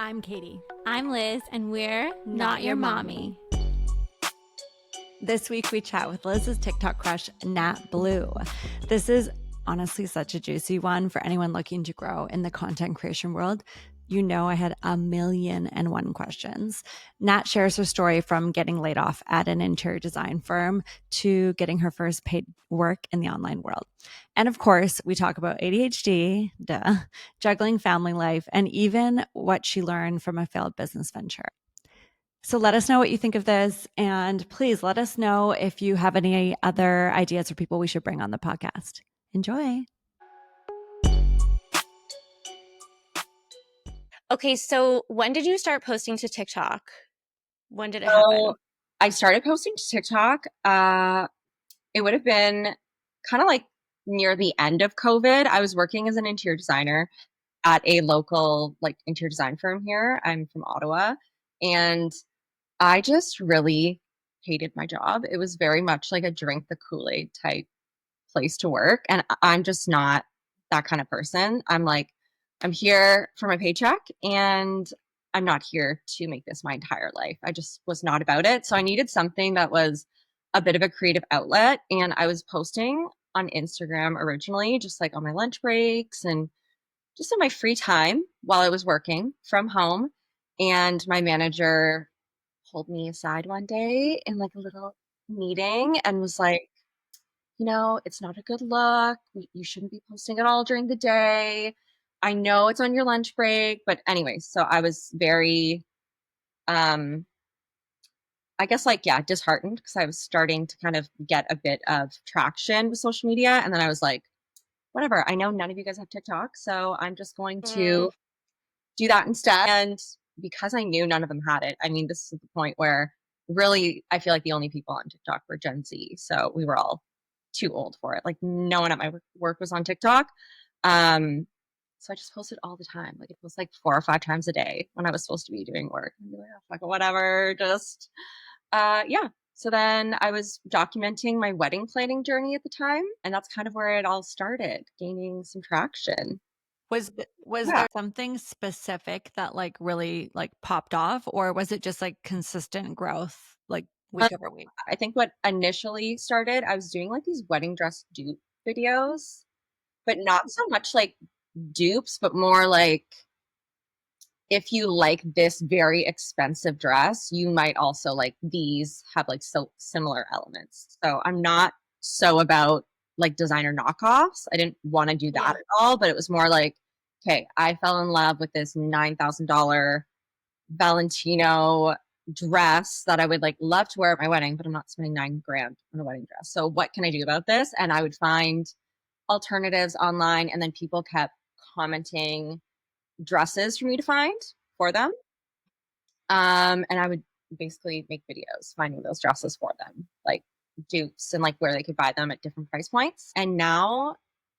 I'm Katie. I'm Liz, and we're not your mommy. This week we chat with Liz's TikTok crush, Nath Blue. This is honestly such a juicy one for anyone looking to grow in the content creation world. You know, I had 1,000,001 questions. Nat shares her story from getting laid off at an interior design firm to getting her first paid work in the online world. And of course, we talk about ADHD, juggling family life, and even what she learned from a failed business venture. So let us know what you think of this. And please let us know if you have any other ideas for people we should bring on the podcast. Enjoy. Okay, so when did you start posting to TikTok? When did it So happen? I started posting to TikTok. It would have been kind of like near the end of COVID. I was working as an interior designer at a local like interior design firm here. I'm from Ottawa, and I just really hated my job. It was very much like a drink the Kool-Aid type place to work, and I'm just not that kind of person. I'm like, I'm here for my paycheck, and I'm not here to make this my entire life. I just was not about it. So I needed something that was a bit of a creative outlet, and I was posting on Instagram originally, just like on my lunch breaks and just in my free time while I was working from home. And my manager pulled me aside one day in like a little meeting and was like, it's not a good look. You shouldn't be posting at all during the day. I know it's on your lunch break, but anyway, so I was very, um, I guess like, yeah, disheartened because I was starting to kind of get a bit of traction with social media. And then I was like, whatever, I know none of you guys have TikTok, so I'm just going to do that instead. And because I knew none of them had it, I mean, this is the point where really I feel like the only people on TikTok were Gen Z. So we were all too old for it. Like no one at my work was on TikTok. Um, so I just posted all the time. Like it was like 4 or 5 times a day when I was supposed to be doing work. I'd be like, oh, fuck it, whatever. Just yeah. So then I was documenting my wedding planning journey at the time, and that's kind of where it all started, gaining some traction. Was Yeah. there something specific that like really like popped off, or was it just like consistent growth like Um, week over week? I think what initially started, I was doing like these wedding dress dupe videos, but not so much like dupes, but more like if you like this very expensive dress, you might also like these have like so similar elements. So I'm not so about like designer knockoffs. I didn't want to do that Yeah. at all, but it was more like, okay, I fell in love with this $9,000 Valentino dress that I would like love to wear at my wedding, but I'm not spending 9 grand on a wedding dress. So what can I do about this? And I would find alternatives online, and then people kept commenting dresses for me to find for them. And I would basically make videos finding those dresses for them, like dupes and like where they could buy them at different price points. And now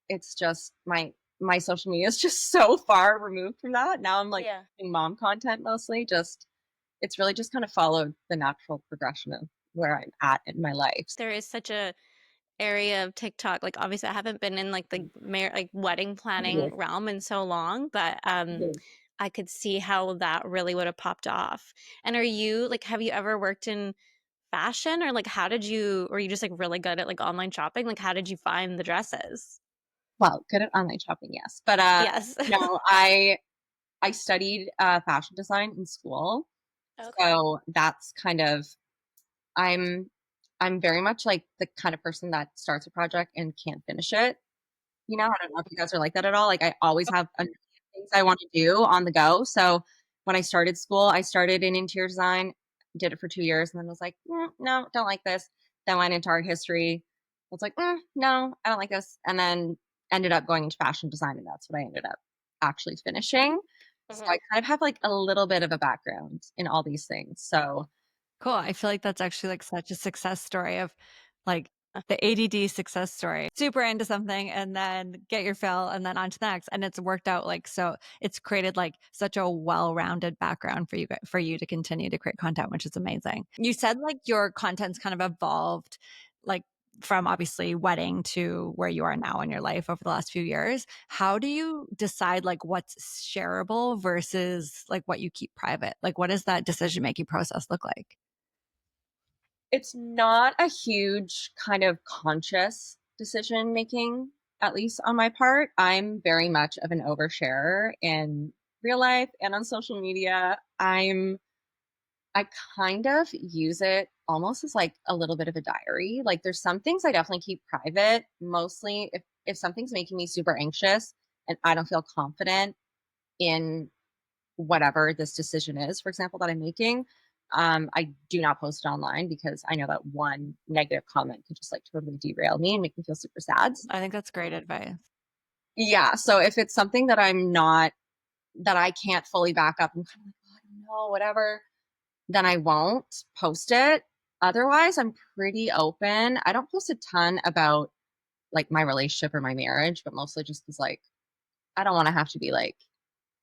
it's just my social media is just so far removed from that. Now I'm like Yeah. doing mom content mostly. Just it's really just kind of followed the natural progression of where I'm at in my life. There is such a area of TikTok. Like obviously I haven't been in like the like wedding planning Mhm. realm in so long, but Mhm. I could see how that really would have popped off. And are you like have you ever worked in fashion, or like how did you, or are you just like really good at like online shopping? Like how did you find the dresses? Well, good at online shopping, yes, but Yes. no, I studied fashion design in school, Okay. so that's kind of I'm I'm very much like the kind of person that starts a project and can't finish it. I don't know if you guys are like that at all. Like I always have a million things I want to do on the go. So when I started school, I started in interior design, did it for 2 years, and then was like, no, don't like this. Then went into art history. Was like, no, I don't like this. And then ended up going into fashion design, and that's what I ended up actually finishing. So I Mhm. kind of have like a little bit of a background in all these things. So Cool. I feel like that's actually like such a success story of like the ADD success story. Super into something and then get your fill and then on to the next. And it's worked out like so it's created like such a well-rounded background for you to continue to create content, which is amazing. You said like your content's kind of evolved like from obviously wedding to where you are now in your life over the last few years. How do you decide like what's shareable versus like what you keep private? Like, what does that decision making process look like? It's not a huge kind of conscious decision making, at least on my part. I'm very much of an oversharer in real life and on social media. I kind of use it almost as like a little bit of a diary. Like there's some things I definitely keep private, mostly if something's making me super anxious and I don't feel confident in whatever this decision is, for example, that I'm making. I do not post it online because I know that one negative comment could just like totally derail me and make me feel super sad. I think that's great advice. Yeah. So if it's something that that I can't fully back up, I'm kind of like, oh, I don't know, whatever, then I won't post it. Otherwise, I'm pretty open. I don't post a ton about like my relationship or my marriage, but mostly just because like I don't want to have to be like,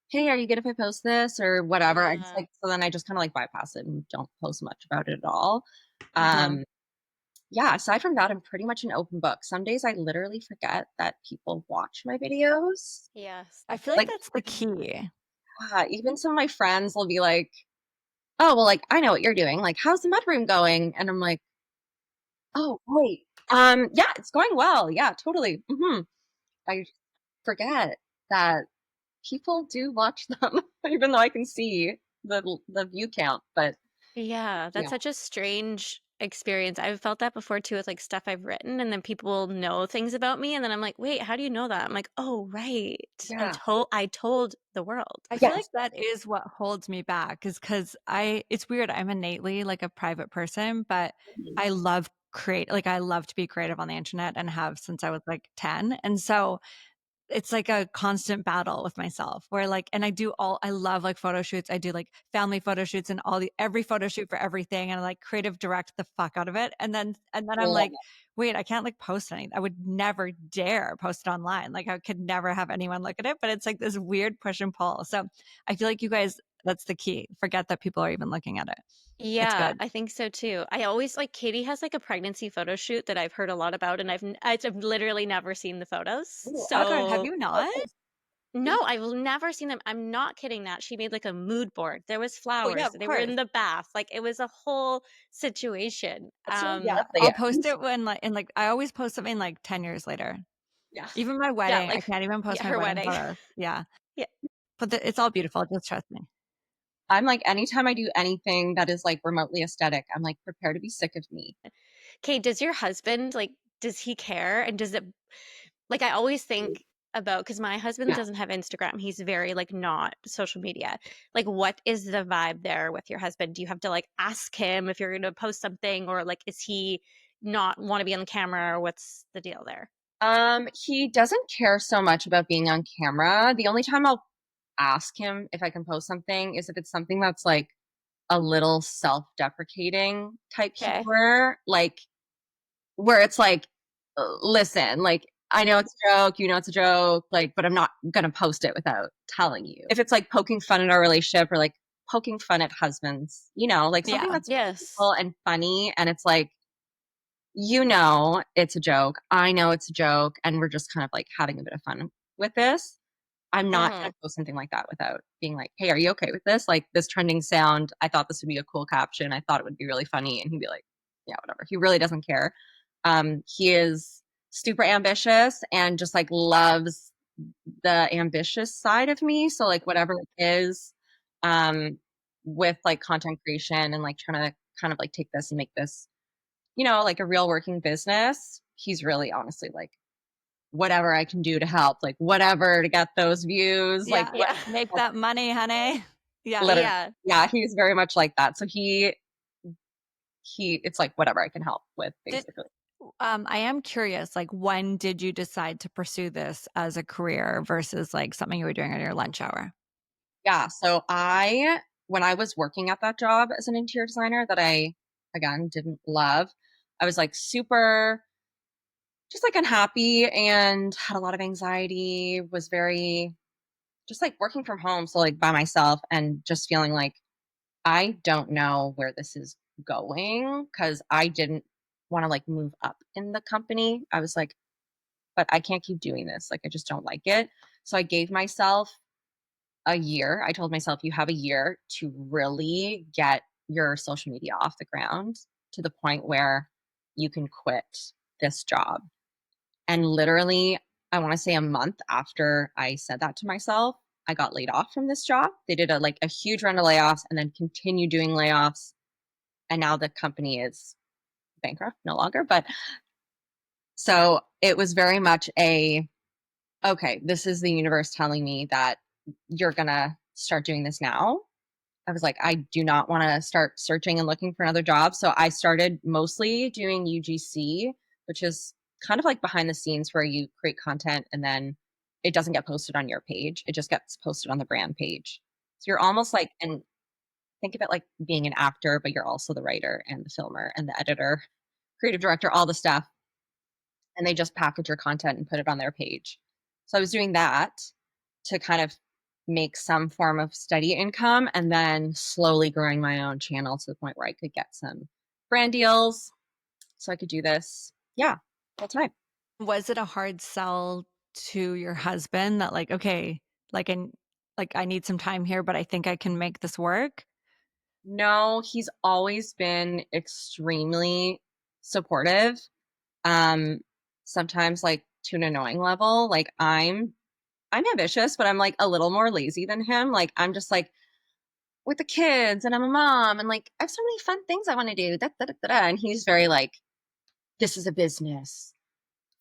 hey, are you good if I post this or whatever? I just Yeah. like so then I just kind of like bypass it and don't post much about it at all. Mhm. Um, yeah, aside from that, I'm pretty much an open book. Some days I literally forget that people watch my videos. Yes. I feel like Like, that's the key. even some of my friends will be like, oh, well, like, I know what you're doing. Like, how's the mudroom going? And I'm like, oh, wait. Yeah, it's going well. Yeah, totally. I forget that people do watch them, even though I can see the view count. But Yeah, that's yeah, such a strange experience. I've felt that before too with like stuff I've written and then people know things about me and then I'm like, "Wait, how do you know that?" I'm like, "Oh, right. yeah, I told the world." I feel like yes. that is what holds me back is because it's weird. I'm innately like a private person, but Mhm. I love I love to be creative on the internet and have since I was like 10. And so it's like a constant battle with myself where like, and I love like photo shoots. I do like family photo shoots and every photo shoot for everything. And I like creative direct the fuck out of it. And then I'm Love like, wait, I can't like post anything. I would never dare post it online. Like I could never have anyone look at it, but it's like this weird push and pull. So I feel like you guys, that's the key. Forget that people are even looking at it. It's Yeah, good. I think so too. I always like Katie has like a pregnancy photo shoot that I've heard a lot about and I've literally never seen the photos. Ooh, Oh God, have So you not? no, I've never seen them. I'm not kidding that. She made like a mood board. There was Oh yeah, flowers. of They were course. in the bath. Like it was a whole situation. that's so Yeah. lovely. I'll post it when like, and like, I always post something like 10 years later. Yeah. Even my Yeah, wedding, I like can't even post yeah, my her wedding wedding. photos. Yeah. Yeah. But it's all beautiful. Just trust me. I'm like, anytime I do anything that is like remotely aesthetic, I'm like, prepare to be sick of me. Okay, does your husband like does he care and does it like I always think about because my husband Yeah. doesn't have Instagram. He's very like not social media. Like what is the vibe there with your husband? Do you have to like ask him if you're going to post something or like is he not want to be on the camera or what's the deal there? He doesn't care so much about being on camera. The only time I'll ask him if I can post something is if it's something that's like a little self-deprecating type Okay. humor, like where it's like, listen, like I know it's a joke, you know it's a joke, like, but I'm not gonna post it without telling you. If it's like poking fun at our relationship or like poking fun at husbands, like something Yeah. that's Yes. playful and funny, and it's like, it's a joke. I know it's a joke, and we're just kind of like having a bit of fun with this. I'm not Mhm. gonna post something like that without being like, "Hey, are you okay with this? Like this trending sound, I thought this would be a cool caption. I thought it would be really funny." And he'd be like, "Yeah, whatever." He really doesn't care. He is super ambitious and just like loves the ambitious side of me. So like whatever it is, um, with like content creation and like trying to kind of like take this and make this, like a real working business, he's really honestly like whatever I can do to help, like whatever to get those views, like Yeah. what Yeah. Make that money, honey. Yeah. literally. Yeah. Yeah, he's very much like that. So it's like whatever I can help with Did basically. I am curious, like when did you decide to pursue this as a career versus like something you were doing on your lunch hour? Yeah, so when I was working at that job as an interior designer that I again didn't love, I was like super just like unhappy and had a lot of anxiety, was very just like working from home, so like by myself and just feeling like I don't know where this is going because I didn't want to like move up in the company. I was like, but I can't keep doing this. Like, I just don't like it. So I gave myself a year. I told myself, you have a year to really get your social media off the ground to the point where you can quit this job. And literally, I want to say a month after I said that to myself, I got laid off from this job. They did a huge round of layoffs and then continued doing layoffs. And now the company is bankrupt no longer. But so it was very much okay, this is the universe telling me that you're going to start doing this now. I was like, I do not want to start searching and looking for another job. So I started mostly doing UGC, which is kind of like behind the scenes where you create content and then it doesn't get posted on your page. It just gets posted on the brand page. So you're almost like, and think of it like being an actor, but you're also the writer and the filmer and the editor, creative director, all the stuff. And they just package your content and put it on their page. So I was doing that to kind of make some form of steady income and then slowly growing my own channel to the point where I could get some brand deals so I could do this. Yeah, full time. Was it a hard sell to your husband that like, okay, like I need some time here, but I think I can make this work? No, he's always been extremely supportive. Um, sometimes like to an annoying level. Like I'm ambitious, but I'm like a little more lazy than him. Like I'm just like with the kids and I'm a mom and like I have so many fun things I want to do. Da, da, da, da, da. And he's very like, this is a business.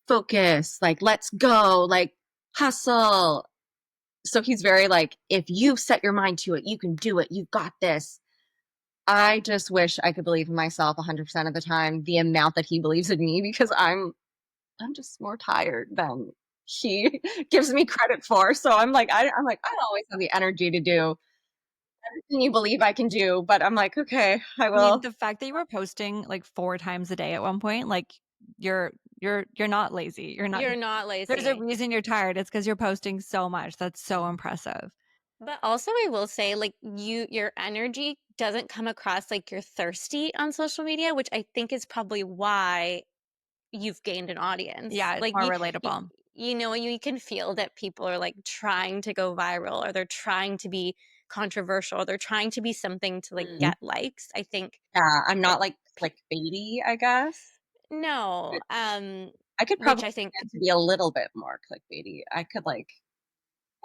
Focus, like let's go, like hustle. So he's very like, if you set your mind to it, you can do it. You've got this. I just wish I could believe in myself 100% of the time, the amount that he believes in me, because I'm just more tired than he gives me credit for. So I'm like, I don't always have the energy to do everything you believe I can do, but I'm like, okay, I I mean, will. the fact that you were posting like 4 times a day at one point, like you're not lazy. You're not There's a lazy. reason you're tired. It's because you're posting so much. That's so impressive. But also I will say like your energy doesn't come across like you're thirsty on social media, which I think is probably why you've gained an audience. Yeah, it's Like more you, relatable. you know, you can feel that people are like trying to go viral or they're trying to be controversial or they're trying to be something to like Mm. get likes. I think Yeah, I'm that not like clickbaity, I guess. no, I could which probably I think get to be a little bit more clickbaity. I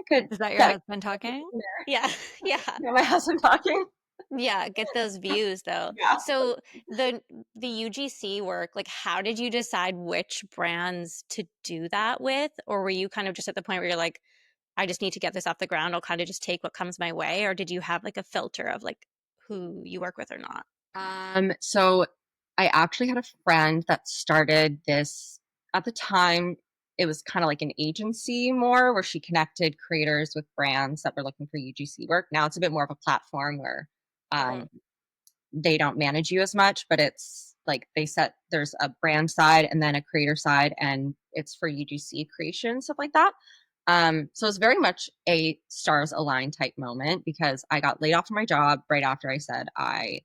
could Is that your get a husband talking? in there. yeah, yeah. Yeah, my husband talking. Yeah, get those views though. Yeah. So the UGC work, like how did you decide which brands to do that with? Or were you kind of just at the point where you're like, I just need to get this off the ground. I'll kind of just take what comes my way. Or did you have like a filter of like who you work with or not? So I actually had a friend that started this at the time. It was kind of like an agency more where she connected creators with brands that were looking for UGC work. Now it's a bit more of a platform where Mhm. um, they don't manage you as much, but it's like there's a brand side and then a creator side, and it's for UGC creation, stuff like that. So it's very much a stars align type moment because I got laid off from my job right after I said I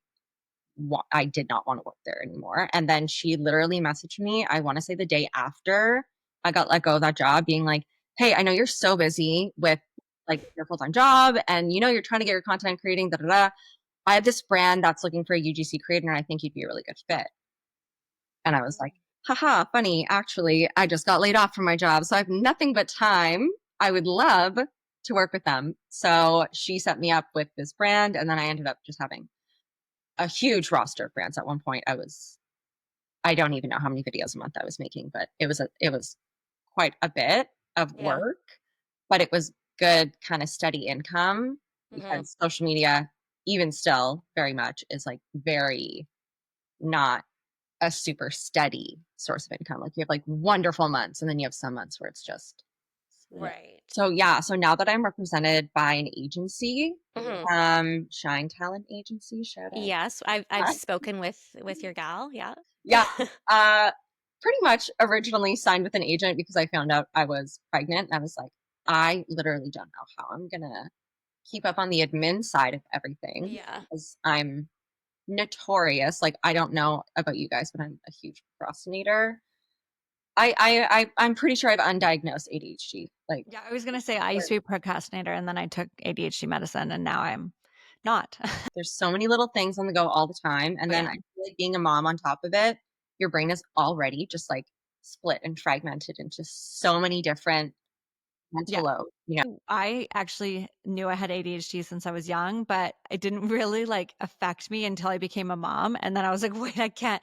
did not want to work there anymore. And then she literally messaged me, I want to say the day after I got let go of that job, being like, hey, I know you're so busy with like your full time job and you know you're trying to get your content creating, da da da. I have this brand that's looking for a UGC creator and I think you'd be a really good fit. And I was like, haha, funny. Actually, I just got laid off from my job. So I have nothing but time. I would love to work with them. So she set me up with this brand. And then I ended up just having a huge roster of brands. At one point, I don't even know how many videos a month I was making, but it was quite a bit of Yeah. work, but it was good kind of steady income Hmm. because social media, even still very much is like very not a super steady source of income. Like you have like wonderful months and then you have some months where it's just yeah. Right. So yeah, so now that I'm represented by an agency, Hmm. Shine Talent Agency, shout out. Yes, I've spoken with your gal. Yeah. Yeah. Uh pretty much originally signed with an agent because I found out I was pregnant and I was like, I literally don't know how I'm gonna keep up on the admin side of everything Yeah. because I'm notorious. Like, I don't know about you guys, but I'm a huge procrastinator. I'm pretty sure I've undiagnosed ADHD. Like, Yeah, I was gonna say I used to be a procrastinator and then I took ADHD medicine and now I'm not. there's so many little things on the go all the time. And Oh, then yeah. I feel like being a mom on top of it, your brain is already just like split and fragmented into so many different Yeah. mental loads, you know. I actually knew I had ADHD since I was young, but it didn't really like affect me until I became a mom. And then I was like, wait, I can't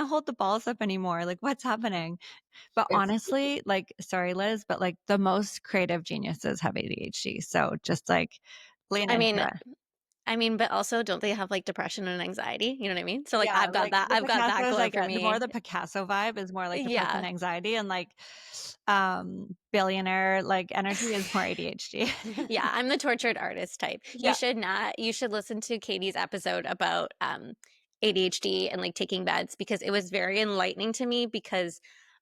hold the balls up anymore. Like, what's happening? But It's honestly, like, sorry, Liz, but like the most creative geniuses have ADHD. So just like lean I into mean, it. but also don't they have like depression and anxiety? You know what I mean? So like Yeah, like the I've got that Picasso's, I going for get the more me. the Picasso vibe is more like depression, Yeah. anxiety, and like billionaire like energy is more ADHD. Yeah, I'm the tortured artist type. Yeah. You should listen to Katie's episode about ADHD and like taking meds because it was very enlightening to me because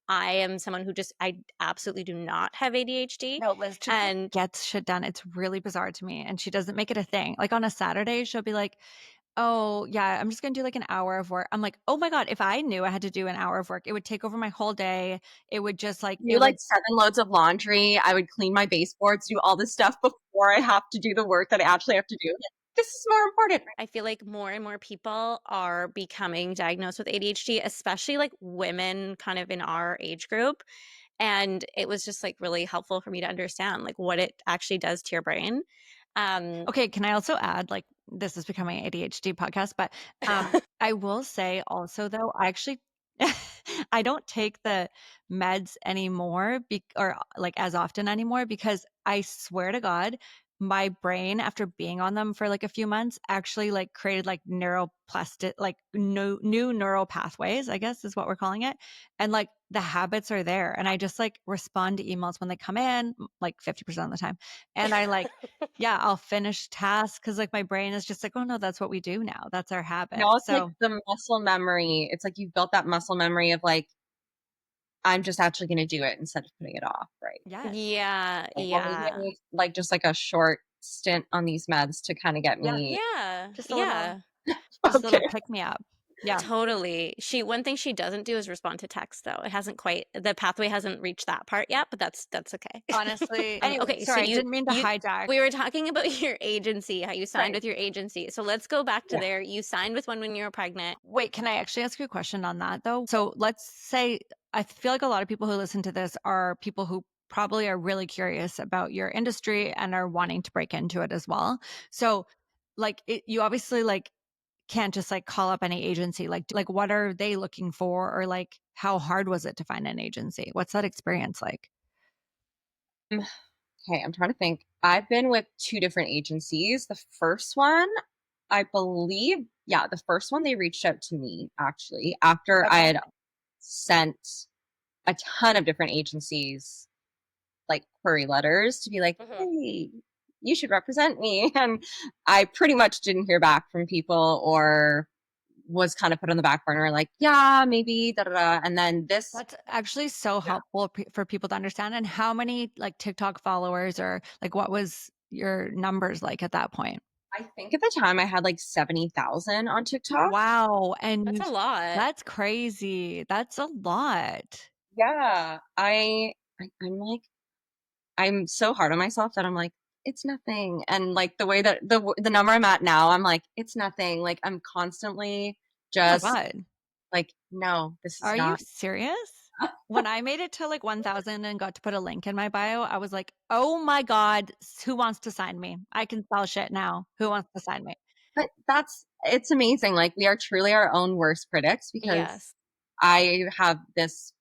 I am someone who just I absolutely do not have ADHD. No, Liz just like And gets shit done. It's really bizarre to me. And she doesn't make it a thing. Like on a Saturday, she'll be like, oh, yeah, I'm just going to do like an hour of work. I'm like, oh my God, if I knew I had to do an hour of work, it would take over my whole day. It would just like, do it like would, 7 loads of laundry. I would clean my baseboards, do all this stuff before I have to do the work that I actually have to do. This is more important. I feel like more and more people are becoming diagnosed with ADHD, especially like women kind of in our age group. And it was just like really helpful for me to understand like what it actually does to your brain. Um, okay. Can I also add, like, this is becoming an ADHD podcast, but I will say also, though, I actually, I don't take the meds anymore or like as often anymore because I swear to God, my brain after being on them for like a few months actually like created like neuroplastic, like new neural pathways, I guess is what we're calling it. And like the habits are there. And I just like respond to emails when they come in like 50% of the time. And I like, yeah, I'll finish tasks because like my brain is just like, oh no, that's what we do now. That's our habit. No, it's like So the muscle memory. It's like you've built that muscle memory of like, I'm just actually going to do it instead of putting it off, right? yes. yeah, Like, well, maybe I yeah, need like just like a short stint on these meds to kind of get Yeah. me yeah, Just yeah. a little okay. pick me up. Yeah. Totally. One thing she doesn't do is respond to text though. It hasn't quite the pathway hasn't reached that part yet, but that's okay. Honestly. Anyway, Okay, so sorry, I didn't mean to you hijack. we were talking about your agency, how you signed Right. with your agency. So let's go back to Yeah. there. You signed with one when you were pregnant. Wait, can I actually ask you a question on that though? So let's say I feel like a lot of people who listen to this are people who probably are really curious about your industry and are wanting to break into it as well. So like you obviously like can't just like call up any agency. Like what are they looking for or like how hard was it to find an agency? What's that experience like? Okay, I'm trying to think. I've been with 2 different agencies. The first one, I believe, yeah, the first one they reached out to me actually after I Okay. had sent a ton of different agencies like query letters to be like, Mhm. hey, you should represent me. And I pretty much didn't hear back from people or was kind of put on the back burner, like, yeah, maybe, da da da. And then this, That's actually so yeah, helpful for people to understand. And how many like TikTok followers or like what was your numbers like at that point? I think at the time I had like 70,000 on TikTok. Wow. And That's a lot. that's crazy. That's a lot. Yeah, I'm like, I'm so hard on myself that I'm like, it's nothing. And like the way that the number I'm at now, I'm like, it's nothing. Like I'm constantly Oh my just God. like, no, this is Are you not. serious? When I made it to like 1,000 and got to put a link in my bio, I was like, oh my God, who wants to sign me? I can sell shit now. Who wants to sign me? But it's amazing. Like we are truly our own worst critics because Yes. I have this,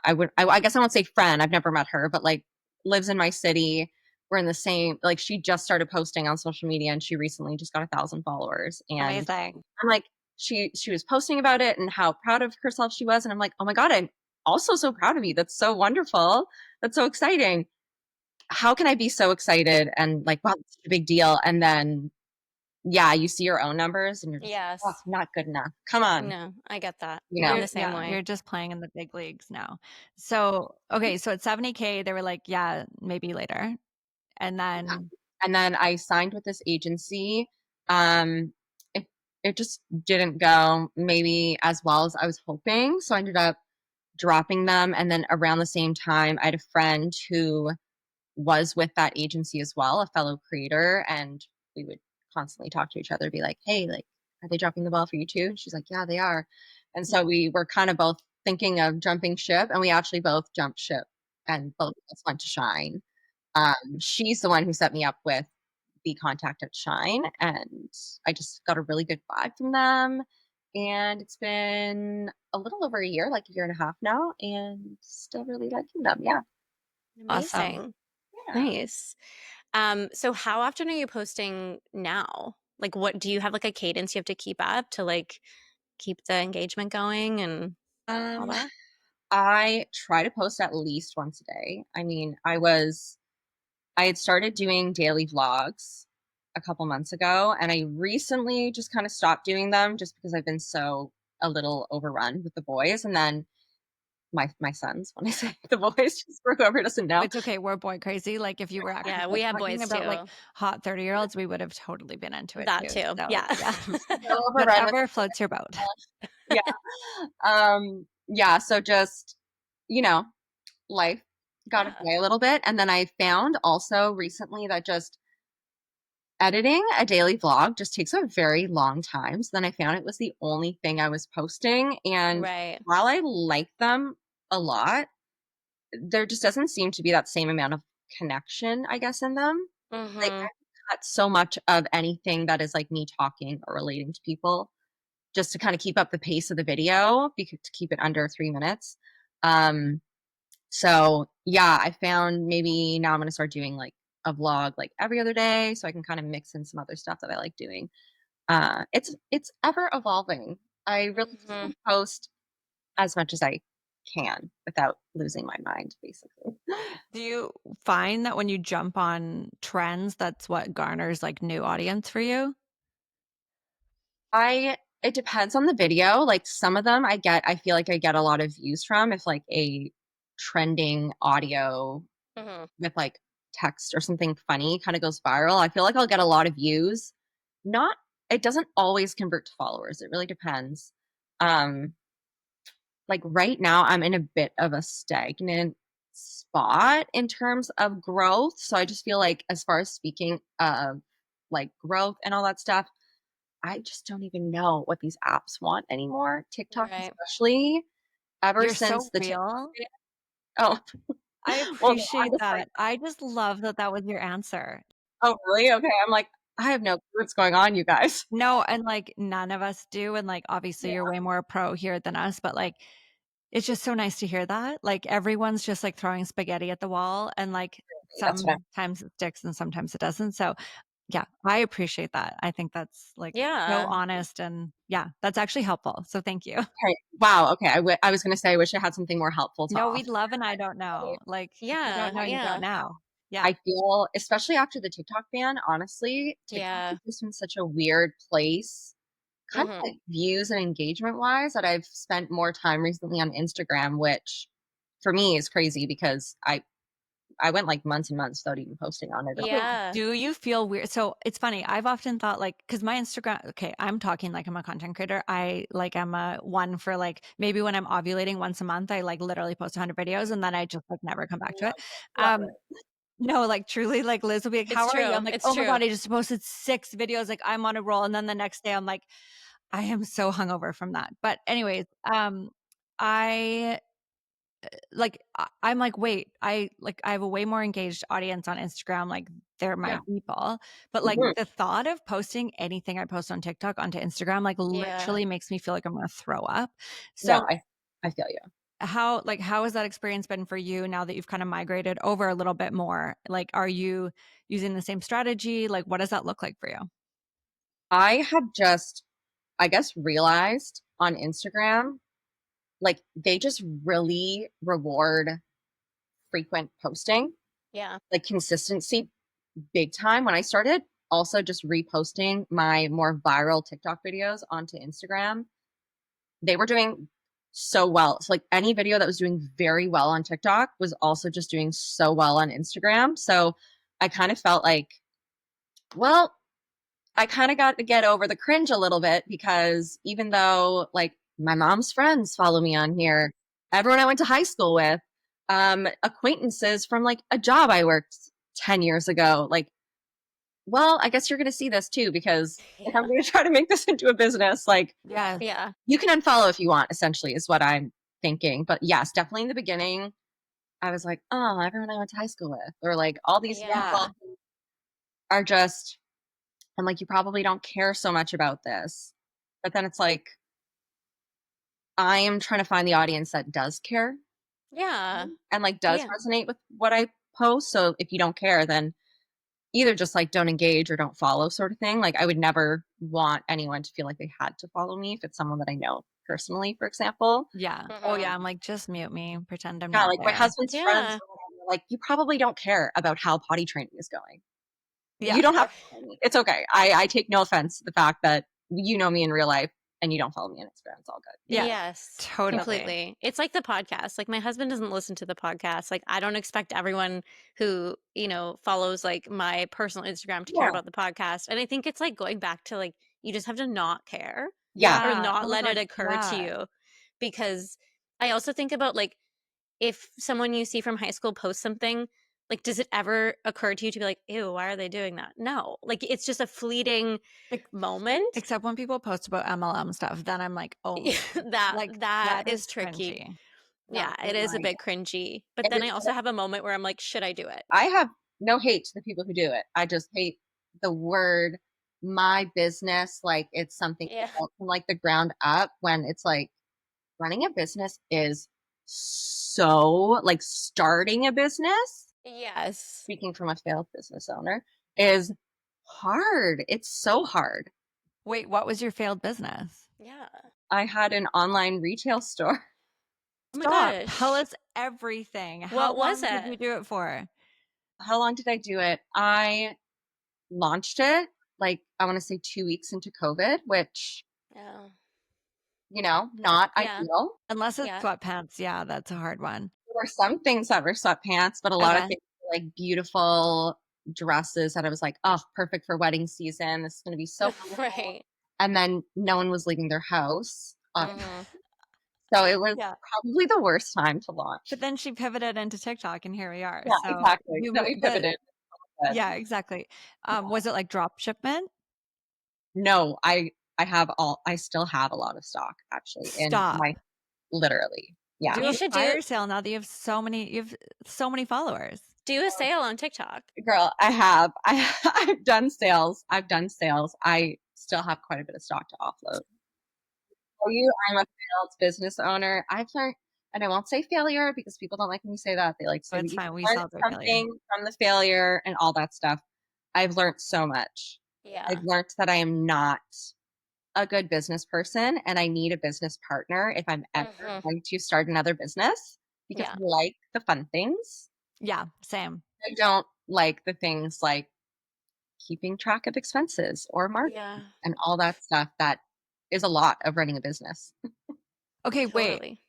I guess I won't say friend. I've never met her, but like lives in my city. We're in the same, like she just started posting on social media and she recently just got 1,000 followers. And Amazing. I'm like, she was posting about it and how proud of herself she was. And I'm like, oh my God, I'm also so proud of you. That's so wonderful. That's so exciting. How can I be so excited and like, wow, it's such a big deal? And then, yeah, you see your own numbers and you're just like, oh, Yes. not good enough. Come on. No, I get that. You know, I'm You're the same yeah, way. you're just playing in the big leagues now. So, okay, so at 70K, they were like, yeah, maybe later. And yeah. then And then I signed with this agency. Um, it just didn't go maybe as well as I was hoping. So I ended up dropping them. And then around the same time, I had a friend who was with that agency as well, a fellow creator, and we would constantly talk to each other, be like, "Hey, like, are they dropping the ball for you too?" And she's like, "Yeah, they are." And so we were kind of both thinking of jumping ship, and we actually both jumped ship, and both of us went to Shine. She's the one who set me up with the contact at Shine, and I just got a really good vibe from them. And it's been a little over a year, like a year and a half now, and still really liking them. Yeah. Awesome. Amazing. Yeah. Nice. So how often are you posting now? Like what do you have like a cadence you have to keep up to like keep the engagement going and all Um, that? I try to post at least once a day. I mean, I had started doing daily vlogs a couple months ago, and I recently just kind of stopped doing them just because I've been so a little overrun with the boys. And then my sons, when I say the boys, just for whoever doesn't know. It's okay. We're boy crazy. Like if you were actually Yeah, we like have talking boys about like too. hot 30-year-olds, we would have totally been into it That too. too. So Yeah. yeah. So overrun with Whatever floats your boat. yeah. Yeah, so just, you know, life got in Yeah. the way a little bit. And then I found also recently that just editing a daily vlog just takes a very long time. So then I found it was the only thing I was posting. And Right. while I like them a lot, there just doesn't seem to be that same amount of connection, I guess, in them. Like Mhm. I cut so much of anything that is like me talking or relating to people just to kind of keep up the pace of the video because to keep it under 3 minutes. Um, so yeah, I found maybe now I'm gonna start doing like a vlog like every other day so I can kind of mix in some other stuff that I like doing. It's ever evolving. I really just Mhm. want to post as much as I can without losing my mind, basically. Do you find that when you jump on trends, that's what garners like new audience for you? I it depends on the video. Like some of them I feel like I get a lot of views from if like a trending audio Mhm. with like text or something funny kind of goes viral. I feel like I'll get a lot of views. Not it doesn't always convert to followers. It really depends. Um like right now I'm in a bit of a stagnant spot in terms of growth. So I just feel like as far as speaking of like growth and all that stuff, I just don't even know what these apps want anymore. TikTok Right. especially ever You're since so the TikTok real. ban. Oh, I well, no, I'm appreciate just like, that. I just love that that was your answer. "Oh, really? Okay." I'm like, "I have no clue what's going on, you guys." No, and like none of us do. And like obviously Yeah, you're way more pro here than us, but like it's just so nice to hear that. Like everyone's just like throwing spaghetti at the wall and like that's what I'm sometimes it sticks and sometimes it doesn't. So yeah, I appreciate that. I think that's like so Yeah. honest and yeah, that's actually helpful. So thank you. okay. Wow, okay, I was gonna say I wish I had something more helpful to No, offer. we'd love and I don't know. Like if you don't Yeah. know, you don't Yeah. know. Yeah. I feel especially after the TikTok ban, honestly, TikTok has Yeah. just been such a weird place, kind of Mhm. like views and engagement wise, that I've spent more time recently on Instagram, which for me is crazy because I went like months and months without even posting on it. Okay, Yeah. do you feel weird? So it's funny. I've often thought like, because my Instagram, okay, I'm talking like I'm a content creator. I like I'm a one for like maybe when I'm ovulating once a month, I like literally post 100 videos and then I just like never come back to it. Love Um, it. no, like truly, like Liz will be like, It's "How are you?" true. I'm like, It's "Oh my true. god, I just posted 6 videos. Like I'm on a roll." And then the next day, I'm like, I am so hungover from that. But anyways, I like I'm like, wait, I have a way more engaged audience on Instagram, like they're my Yeah. people. But like Mhm. the thought of posting anything I post on TikTok onto Instagram like Yeah. literally makes me feel like I'm gonna throw up. No, So I feel you. how has that experience been for you now that you've kind of migrated over a little bit more? Like are you using the same strategy? Like what does that look like for you? I have just, I guess, realized on Instagram, like they just really reward frequent posting, Yeah. like consistency big time. When I started also just reposting my more viral TikTok videos onto Instagram, they were doing so well. So like any video that was doing very well on TikTok was also just doing so well on Instagram. So I kind of felt like, well, I kind of got to get over the cringe a little bit because even though like my mom's friends follow me on here, everyone I went to high school with, acquaintances from like a job I worked 10 years ago, like, well, I guess you're going to see this too because if I'm going to try to make this into a business, like, Yeah. Yeah. you can unfollow if you want, essentially, is what I'm thinking. But yes, definitely in the beginning, I was like, oh, everyone I went to high school with, or like all these Yeah. people are just, I'm like, you probably don't care so much about this. But then it's like, I am trying to find the audience that does care Yeah. and like does Yeah. resonate with what I post. So if you don't care, then either just like don't engage or don't follow, sort of thing. Like I would never want anyone to feel like they had to follow me if it's someone that I know personally, for example. Yeah. Oh Mhm. yeah. I'm like, just mute me. Pretend I'm Yeah, not like my there. husband's friends Yeah. or whatever, like you probably don't care about how potty training is going. Yeah. You don't have to follow me. It's okay. I take no offense to the fact that you know me in real life and you don't follow me on Instagram. It's all good. Yeah. Yes. Totally. Completely. It's like the podcast. Like my husband doesn't listen to the podcast. Like I don't expect everyone who, follows like my personal Instagram to care Yeah. about the podcast. And I think it's like going back to like you just have to not care Yeah. or Yeah. not Oh my let it God. occur to Yeah. you. Because I also think about like if someone you see from high school posts something, like does it ever occur to you to be like, ew, why are they doing that? No. Like it's just a fleeting Like, moment. except when people post about MLM stuff, then I'm like, oh, that like that that is is tricky. cringy. Yeah, No, it is a like, bit cringy. But if then I it's also have a moment where I'm like, should I do it? I have no hate to the people who do it. I just hate the word my business. Like it's something Yeah. built from like the ground up when it's like running a business is so like starting a business, Yes. speaking from a failed business owner, is hard. It's so hard. Wait, what was your failed business? Yeah. I had an online retail store. Oh my Stop. gosh. Tell us everything. How What was long did you it? do it for? How long did I do it? I launched it like I want to say 2 weeks into COVID, which Oh. not Yeah. ideal. Unless it's Yeah. sweatpants. Yeah, that's a hard one. There were some things that were sweatpants, but a lot of Okay. things were like beautiful dresses that I was like, oh, perfect for wedding season. This is going to be so wonderful. Right. And then no one was leaving their house. Mhm. So it was Yeah. probably the worst time to launch. But then she pivoted into TikTok and here we are. Yeah, So exactly. you Then we but pivoted. But yeah, exactly. Was it like drop shipment? no, I still have a lot of stock actually in Stop. my literally. Yeah. Do You a should fire sale now that you have so many followers. do a sale on TikTok. Girl, I have. I've done sales. I've done sales. I still have quite a bit of stock to offload. For you, I'm a failed business owner. I've learned, and I won't say failure because people don't like when you say that. They like to Oh, say that it's you fine. We learned celebrate failure. something from the failure and all that stuff. I've learned so much. Yeah. I've learned that I am not a good business person and I need a business partner if I'm ever Mhm. going to start another business because Yeah. I like the fun things. Yeah, same. I don't like the things like keeping track of expenses or marketing Yeah. and all that stuff that is a lot of running a business. Okay, wait. Totally.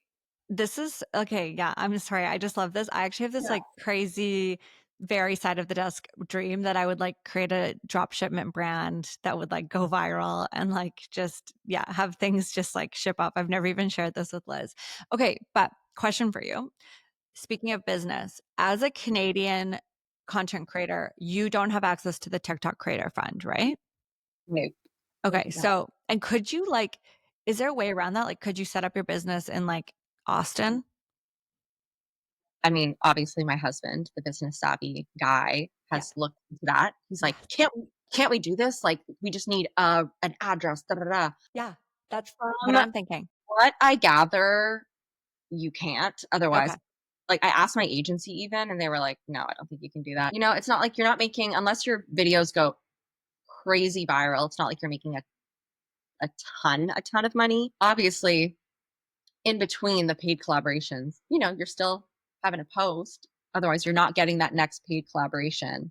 This is okay. Yeah, I'm sorry. I just love this. I actually have this like crazy, very side of the desk dream that I would like create a drop shipment brand that would like go viral and like just, yeah, have things just like ship up. I've never even shared this with Liz. Okay, but question for you. Speaking of business, as a Canadian content creator, you don't have access to the TikTok Creator Fund, right? No. Okay. No. So, and could you like, is there a way around that? Like, could you set up your business in like Austin? I mean, obviously my husband, the business savvy guy, has looked into that. He's like, can't we do this? Like we just need an address. Da, da, da. Yeah, that's what From I'm thinking. what I gather, you can't. Otherwise, Okay. like I asked my agency even, and they were like, no, I don't think you can do that. It's not like you're not making, unless your videos go crazy viral, it's not like you're making a ton of money. Obviously, in between the paid collaborations, you're still having a post. Otherwise, you're not getting that next paid collaboration.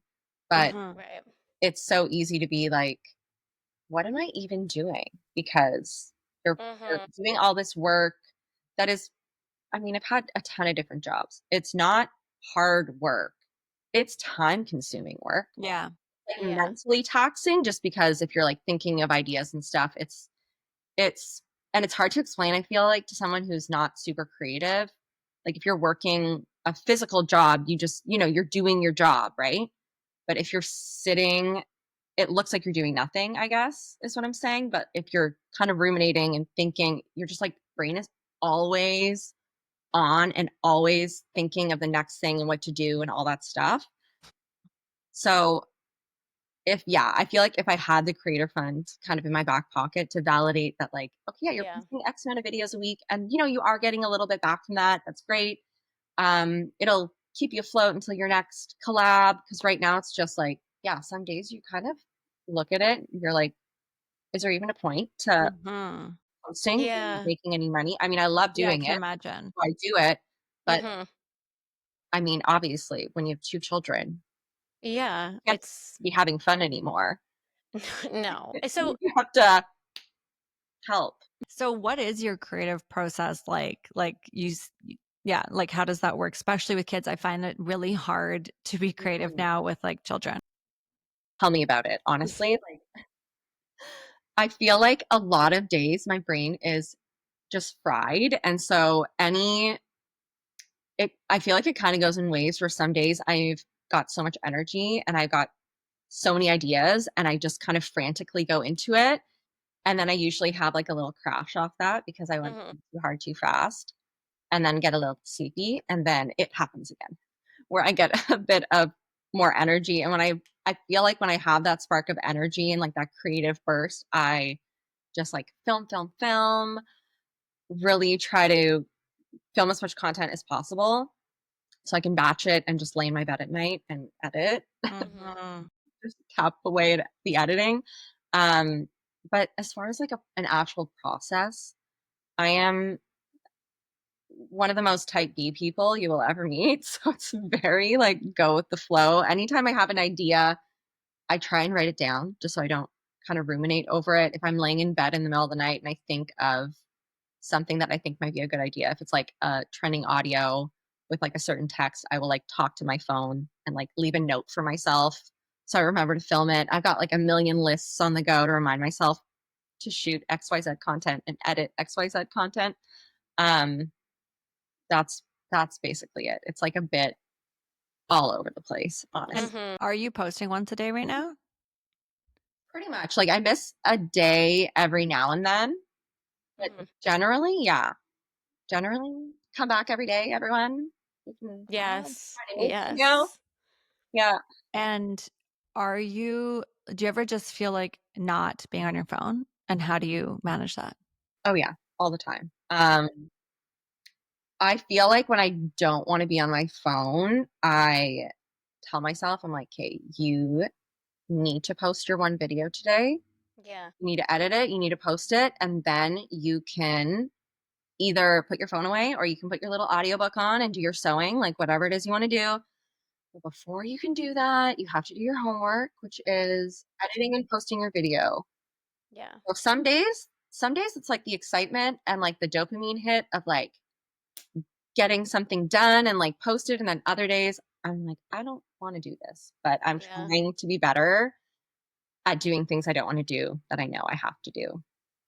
But Right. it's so easy to be like, what am I even doing? Because you're doing all this work that is, I mean, I've had a ton of different jobs. It's not hard work. It's time consuming work. Yeah. like Yeah. mentally taxing just because if you're like thinking of ideas and stuff, it's and it's hard to explain, I feel like, to someone who's not super creative. Like if you're working a physical job, you just, you're doing your job, right? But if you're sitting, it looks like you're doing nothing, I guess, is what I'm saying. But if you're kind of ruminating and thinking, you're just like brain is always on and always thinking of the next thing and what to do and all that stuff. So I feel like if I had the creator fund kind of in my back pocket to validate that, like, okay, yeah, you're Yeah. posting X amount of videos a week and you are getting a little bit back from that. That's great. It'll keep you afloat until your next collab. Cause right now it's just like, yeah, some days you kind of look at it, you're like, is there even a point to Mm-hmm. posting if you're not Yeah. making any money? I mean, I love Yeah, I doing can it. imagine. So I do it. But Hmm. I mean, obviously, when you have two children, Yeah. you can't It's be having fun anymore. no. So You have to help. So what is your creative process like? Yeah, like how does that work? Especially with kids. I find it really hard to be creative Mhm. now with like children. Tell me about it. Honestly, like I feel like a lot of days my brain is just fried. And so I feel like it kind of goes in waves where some days I've got so much energy and I've got so many ideas and I just kind of frantically go into it. And then I usually have like a little crash off that because I went mhm. too hard too fast and then get a little sleepy. And then it happens again where I get a bit of more energy. And I feel like when I have that spark of energy and like that creative burst, I just like film, really try to film as much content as possible so I can batch it and just lay in my bed at night and edit, Mhm. Mhm. just tap away at the editing. Um, but as far as like an actual process, I am one of the most type B people you will ever meet. So it's very like go with the flow. Anytime I have an idea, I try and write it down just so I don't kind of ruminate over it. If I'm laying in bed in the middle of the night and I think of something that I think might be a good idea, if it's like a trending audio with like a certain text, I will like talk to my phone and like leave a note for myself so I remember to film it. I've got like a million lists on the go to remind myself to shoot XYZ content and edit XYZ content. Um, that's that's basically it. It's like a bit all over the place, And honestly. Mhm. are you posting once a day right now? Pretty much. Like I miss a day every now and then, but Mhm. generally, yeah. Generally come back every day, everyone. You can Yes. find me, Yes. Yeah. And do you ever just feel like not being on your phone? And how do you manage that? Oh yeah, all the time. I feel like when I don't want to be on my phone, I tell myself, I'm like, "Okay, you need to post your one video today. Yeah. You need to edit it, you need to post it, and then you can either put your phone away or you can put your little audiobook on and do your sewing, like whatever it is you want to do. But before you can do that, you have to do your homework, which is editing and posting your video. Yeah. So some days it's like the excitement and like the dopamine hit of like getting something done and like posted. And then other days I'm like, I don't want to do this, but I'm Yeah. trying to be better at doing things I don't want to do that I know I have to do.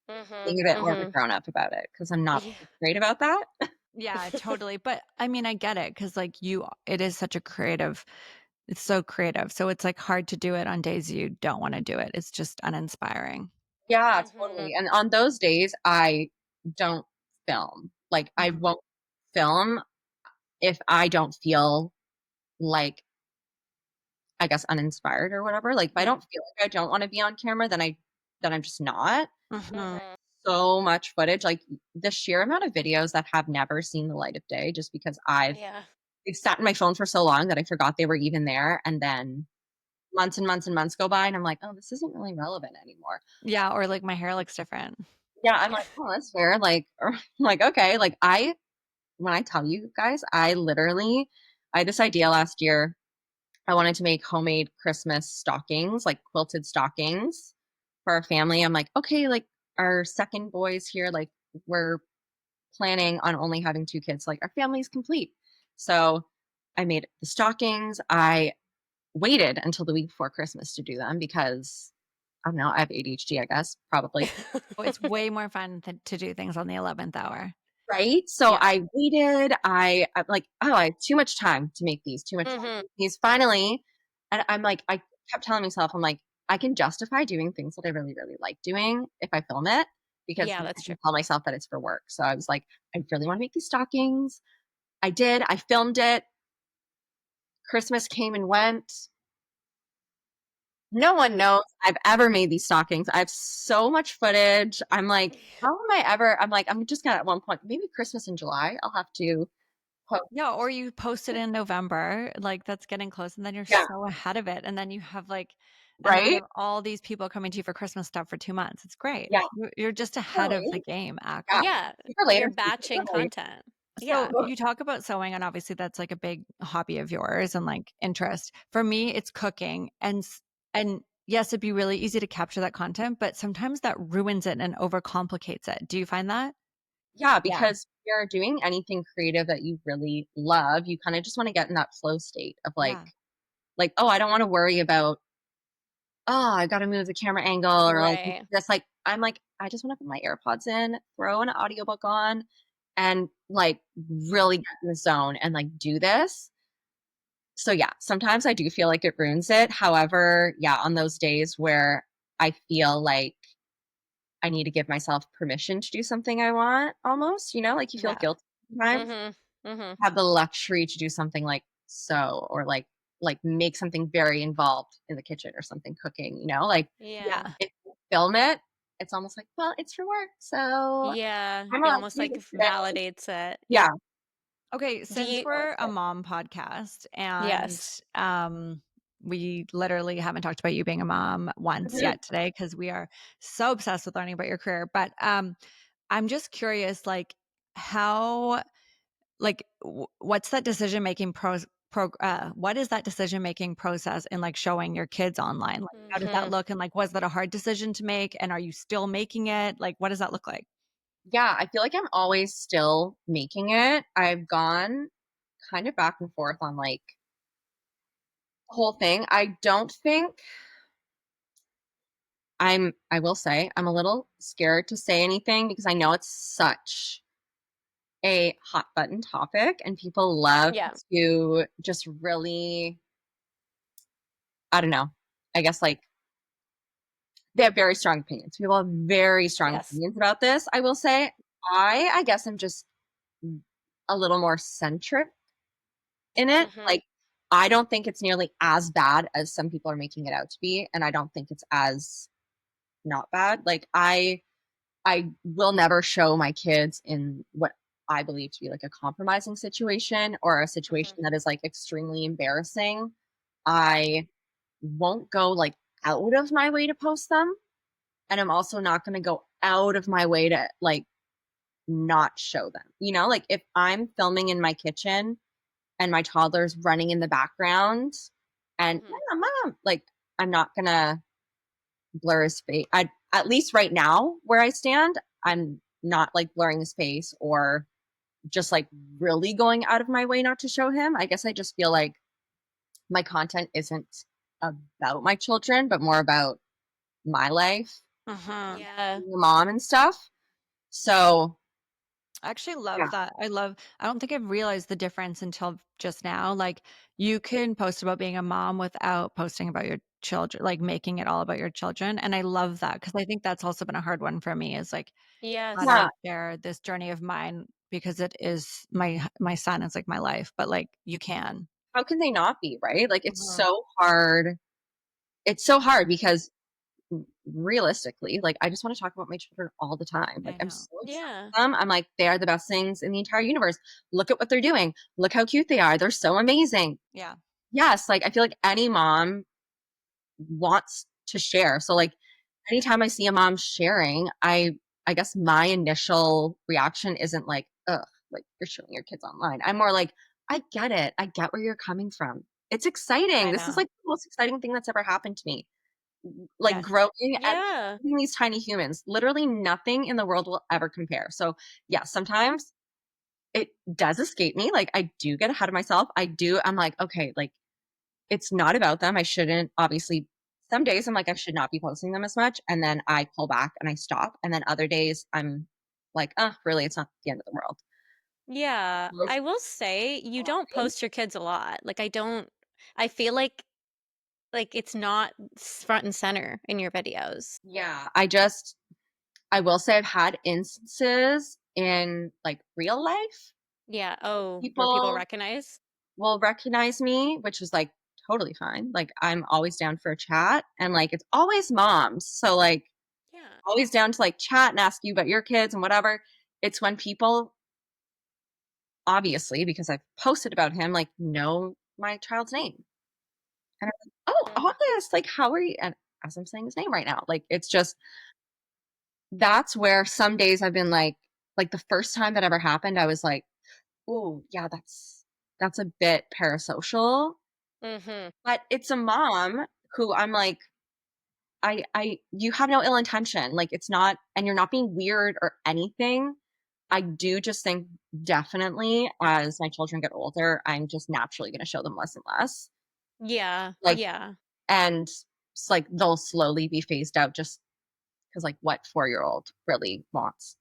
Mhm. Being a bit more of a Mhm. grown up about it because I'm not Yeah. great about that. Yeah, totally. But I mean, I get it because it is such a creative, it's so creative. So it's like hard to do it on days you don't want to do it. It's just uninspiring. Yeah, Mhm. totally. And on those days, I don't film. Like, I Mhm. won't film if I don't feel like, I guess, uninspired or whatever. Like, if I Yeah. don't feel like I don't want to be on camera, then I'm just not. Mhm. Mhm. So much footage, like the sheer amount of videos that have never seen the light of day, just because Yeah. they've sat in my phone for so long that I forgot they were even there, and then months and months and months go by, and I'm like, oh, this isn't really relevant anymore. Yeah. Or like my hair looks different. Yeah, I'm Yeah. like, oh, that's fair. Like, or, like, okay, like when I tell you guys, I had this idea last year. I wanted to make homemade Christmas stockings, like quilted stockings for our family. I'm like, okay, like our second boy's here, like we're planning on only having two kids, like our family's complete. So I made the stockings. I waited until the week before Christmas to do them because I don't know, I have ADHD, I guess, probably. Oh, it's way more fun to do things on the 11th hour. Right? So Yeah. I waited. I'm like, oh, I have too much time to make these, too much time to Mhm. make these. Finally, and I'm like, I kept telling myself, I'm like, I can justify doing things that I really, really like doing if I film it because Yeah, then that's I true. can tell myself that it's for work. So I was like, I really want to make these stockings. I did. I filmed it. Christmas came and went. No one knows I've ever made these stockings. I have so much footage. I'm like, how am I ever? I'm like, I'm just gonna at one point, maybe Christmas in July, I'll have to post. Yeah, or you post it in November, like that's getting close, and then you're Yeah, so ahead of it. And then you have and then you right? have all these people coming to you for Christmas stuff for 2 months. It's great. Yeah, You're just super ahead of the late. game, Yeah, actually. Yeah, super late you're or super batching late. content. So Yeah. Ugh. you talk about sewing, and obviously that's like a big hobby of yours and like interest. For me, it's cooking, and yes, it'd be really easy to capture that content, but sometimes that ruins it and overcomplicates it. Do you find that? Yeah, Yeah, because if you're doing anything creative that you really love, you kind of just want to get in that flow state of yeah, like, oh, I don't want to worry about, oh, I got to move the camera angle or like Right. this. Like, I'm like, I just want to put my AirPods in, throw an audiobook on, and like really get in the zone and like do this. So yeah, sometimes I do feel like it ruins it. However, yeah, on those days where I feel like I need to give myself permission to do something I want almost, like you feel yeah. guilty sometimes. Mhm. Mhm. Have the luxury to do something like sew or like make something very involved in the kitchen or something cooking, like Yeah. Yeah. if you film it, it's almost like, well, it's for work. So Yeah, I'm it allowed to almost do like this today. validates it. Yeah. Okay, Do since you we're a mom podcast and Yes. we literally haven't talked about you being a mom once Mhm. yet today because we are so obsessed with learning about your career, but I'm just curious how what's that decision making what is that decision making process in like showing your kids online? Like how does that Mhm. look and like was that a hard decision to make and are you still making it? Like what does that look like? Yeah, I feel like I'm always still making it. I've gone kind of back and forth on like the whole thing. I don't think I will say I'm a little scared to say anything because I know it's such a hot button topic and people love Yeah. to just really, I don't know, I guess like they have very strong opinions. People have very strong Yes. opinions about this. I will say I guess I'm just a little more centric in it. Mhm. Like I don't think it's nearly as bad as some people are making it out to be, and I don't think it's as not bad. Like I will never show my kids in what I believe to be like a compromising situation or a situation Mhm. that is like extremely embarrassing. I won't go like out of my way to post them. And I'm also not going to go out of my way to like not show them. Like if I'm filming in my kitchen and my toddler's running in the background and Mhm. yeah, mom, like I'm not going to blur his face. At least right now where I stand, I'm not like blurring his face or just like really going out of my way not to show him. I guess I just feel like my content isn't about my children, but more about my life, Uh-huh. Yeah. being a mom and stuff. So I actually yeah, love that. I don't think I've realized the difference until just now. Like you can post about being a mom without posting about your children, like making it all about your children. And I love that because I think that's also been a hard one for me is like, how do Yes. I yeah. share this journey of mine? Because it is my son is like my life, but like you can. How can they not be right? Like it's Mhm. so hard. It's so hard because realistically, like I just want to talk about my children all the time. Like I I'm know. so obsessed Yeah. with them. I'm like, they are the best things in the entire universe. Look at what they're doing. Look how cute they are. They're so amazing. Yeah. Yes, like I feel like any mom wants to share. So like anytime I see a mom sharing, I guess my initial reaction isn't like, ugh, like you're showing your kids online. I'm more like, I get it. I get where you're coming from. It's exciting. I This is know. like the most exciting thing that's ever happened to me. Like Yes. growing and Yeah. having these tiny humans. Literally nothing in the world will ever compare. So yeah, sometimes it does escape me. Like I do get ahead of myself. I'm like, okay, like it's not about them. I shouldn't, obviously, some days I'm like, I should not be posting them as much. And then I pull back and I stop. And then other days I'm like, oh, really, it's not the end of the world. Yeah, Most I will say you don't days, post your kids a lot. Like I feel like it's not front and center in your videos. yeah, I will say I've had instances in like real life. Yeah. Oh, where people People recognize? will recognize me, which is like totally fine. Like I'm always down for a chat and like it's always moms. So like Yeah. always down to like chat and ask you about your kids and whatever. It's when people obviously because I've posted about him like know my child's name. And I'm like, "Oh, Mhm. August, like how are you?" And as I'm saying his name right now, like it's just that's where some days I've been like the first time that ever happened, I was like, "Oh, yeah, that's a bit parasocial." Mhm. But it's a mom who I'm like, I you have no ill intention. Like it's not and you're not being weird or anything. I do just think definitely as my children get older, I'm just naturally going to show them less and less. Yeah. Like Yeah. and it's like they'll slowly be phased out just because like what 4-year-old really wants.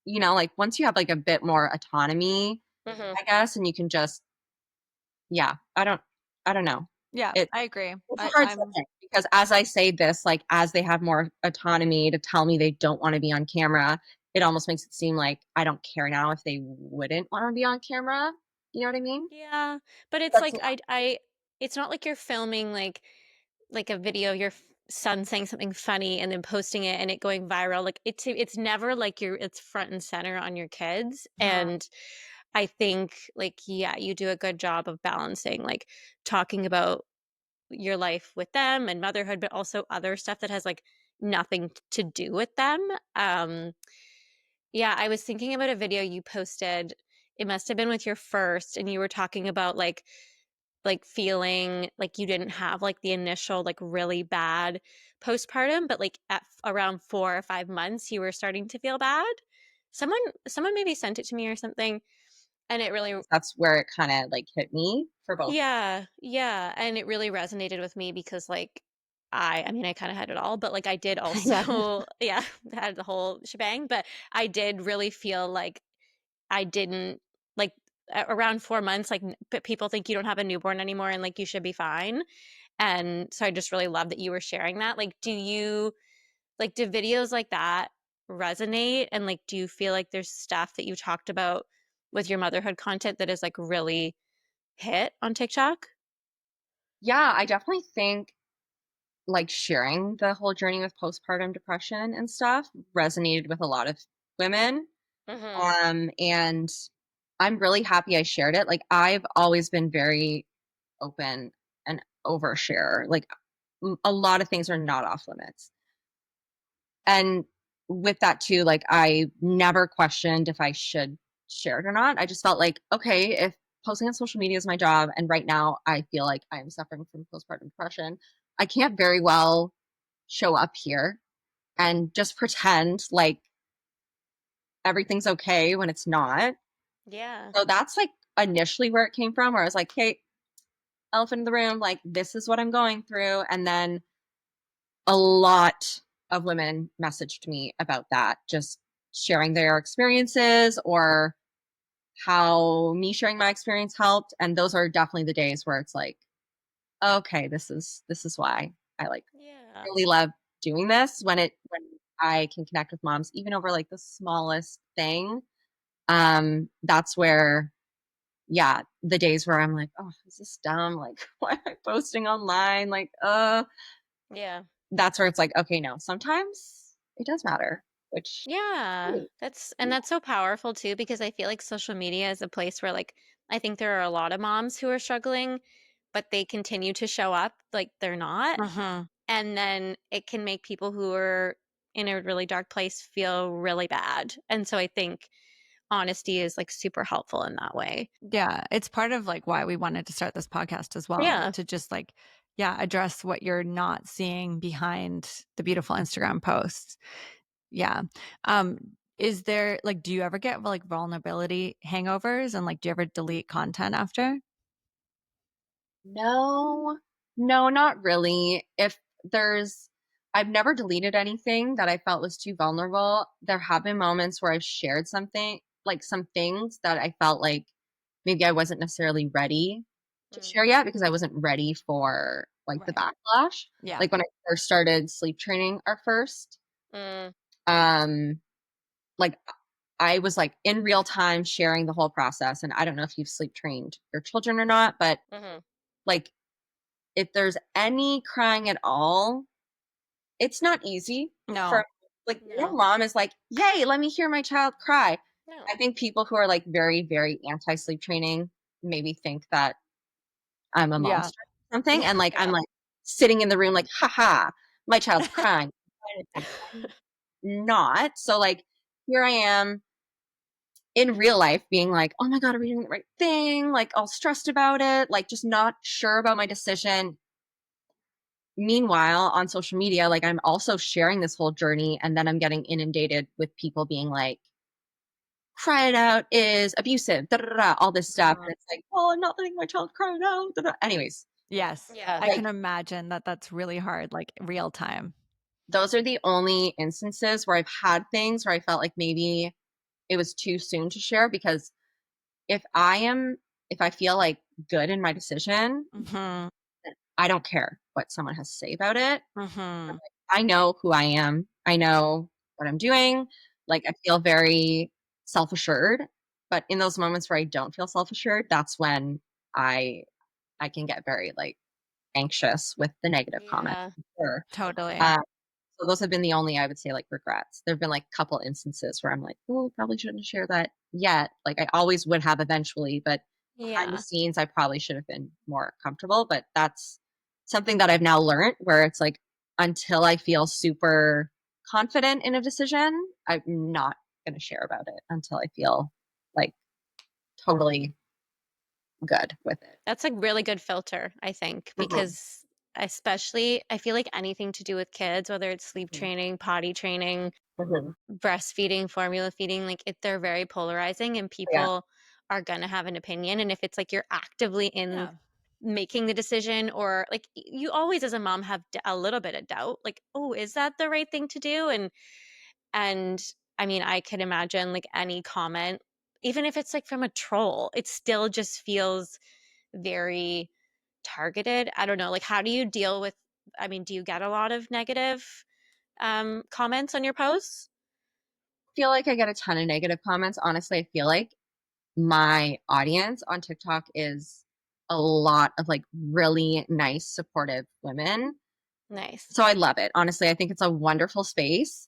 Like once you have like a bit more autonomy, Mhm. I guess, and you can just yeah, I don't know. Yeah, It I agree. It's a I, hard I'm subject because as I say this, like, as they have more autonomy to tell me they don't wanna be on camera, it almost makes it seem like I don't care now if they wouldn't wanna be on camera. You know what I mean? Yeah. But it's That's like not I it's not like you're filming like a video of your son saying something funny and then posting it and it going viral. Like it's never like it's front and center on your kids. yeah. And I think like yeah, you do a good job of balancing like talking about your life with them and motherhood, but also other stuff that has like nothing to do with them. Yeah, I was thinking about a video you posted. It must have been with your first, and you were talking about like feeling like you didn't have like the initial like really bad postpartum, but like at around 4 or 5 months, you were starting to feel bad. Someone someone maybe sent it to me or something, and it really That's where it kinda, like, hit me for both. yeah, yeah, and it really resonated with me because, like, I mean, I kinda had it all, but, like, I did Yeah. also yeah, had the whole shebang, but I did really feel like I didn't like, around 4 months, like, n but people think you don't have a newborn anymore and, like, you should be fine, and so I just really love that you were sharing that. Like, do videos like that resonate, and, like, do you feel like there's stuff that you talked about with your motherhood content that is, like, really hit on TikTok? Yeah, I definitely think, like, sharing the whole journey with postpartum depression and stuff resonated with a lot of women, Mhm. and I'm really happy I shared it. Like, I've always been very open and overshare. Like a lot of things are not off limits. And with that too, like I never questioned if I should share it or not. I just felt like, okay, if posting on social media is my job and right now I feel like I'm suffering from postpartum depression, I can't very well show up here and just pretend like everything's okay when it's not. Yeah. So that's like initially where it came from, where I was like, hey, elephant in the room, like this is what I'm going through. And then a lot of women messaged me about that, just sharing their experiences or how me sharing my experience helped. And those are definitely the days where it's like, okay, this is why I like Yeah. really love doing this when I can connect with moms, even over like the smallest thing. That's where yeah, the days where I'm like, oh, is this dumb? Like, why am I posting online? Like, Yeah. that's where it's like, okay, no, sometimes it does matter, which Yeah. great. That's so powerful too because I feel like social media is a place where like I think there are a lot of moms who are struggling, but they continue to show up like they're not. Mhm. And then it can make people who are in a really dark place feel really bad. And so I think honesty is like super helpful in that way. Yeah, it's part of like why we wanted to start this podcast as well, Yeah. to just like, yeah, address what you're not seeing behind the beautiful Instagram posts. Yeah. Um, is there like, do you ever get like vulnerability hangovers and like, do you ever delete content after? No, no, not really. If there's, I've never deleted anything that I felt was too vulnerable. There have been moments where I've shared something, like some things that I felt like maybe I wasn't necessarily ready to Mm. share yet because I wasn't ready for like the Right. backlash. Yeah. Like when I first started sleep training our first, Mm. um, like I was like in real time sharing the whole process. And I don't know if you've sleep trained your children or not, but Mm-hmm. like if there's any crying at all, it's not easy No. for like no No. mom is like, "Yay, let me hear my child cry." I No. think people who are like very, very anti sleep training maybe think that I'm a Yeah. monster or something. And like I'm Yeah. like sitting in the room like, haha, my child's crying. I'm not. So like here I am in real life being like, oh my God, are we doing the right thing? Like all stressed about it, like just not sure about my decision. Meanwhile, on social media, like I'm also sharing this whole journey and then I'm getting inundated with people being like, cry it out is abusive, da, da, da, da, all this stuff. And it's like, well, I'm not letting my child cry it out. Da, da. Anyways, Yes. Yeah. I like can imagine that that's really hard, like real time. those are the only instances where I've had things where I felt like maybe it was too soon to share because if I am, if I feel like good in my decision, Mm-hmm. I don't care what someone has to say about it. Mm-hmm. I know who I am. I know what I'm doing. Like I feel very self-assured. But in those moments where I don't feel self-assured, that's when I I can get very like anxious with the negative comments. Yeah. Sure. Totally. Uh, so those have been the only I would say like regrets. There have been like a couple instances where I'm like, oh, probably shouldn't share that yet. Like I always would have eventually, but behind the Yeah. scenes, I probably should have been more comfortable. But that's something that I've now learned where it's like until I feel super confident in a decision, I'm not going to share about it until I feel like totally good with it. That's a really good filter, I think, Mhm, because especially I feel like anything to do with kids, whether it's sleep mhm, training, potty training, mhm. breastfeeding, formula feeding, like they're very polarizing and Yeah. people are going to have an opinion. And if it's like you're actively in Yeah. making the decision, or like you always as a mom have a little bit of doubt, like, oh, is that the right thing to do? And I mean, I could imagine like any comment, even if it's like from a troll, it still just feels very targeted. I don't know. Like, how do you deal with, I mean, do you get a lot of negative comments on your posts? Feel like I get a ton of negative comments. Honestly, I feel like my audience on TikTok is a lot of like really nice, supportive women. Nice. So I love it. Honestly, I think it's a wonderful space.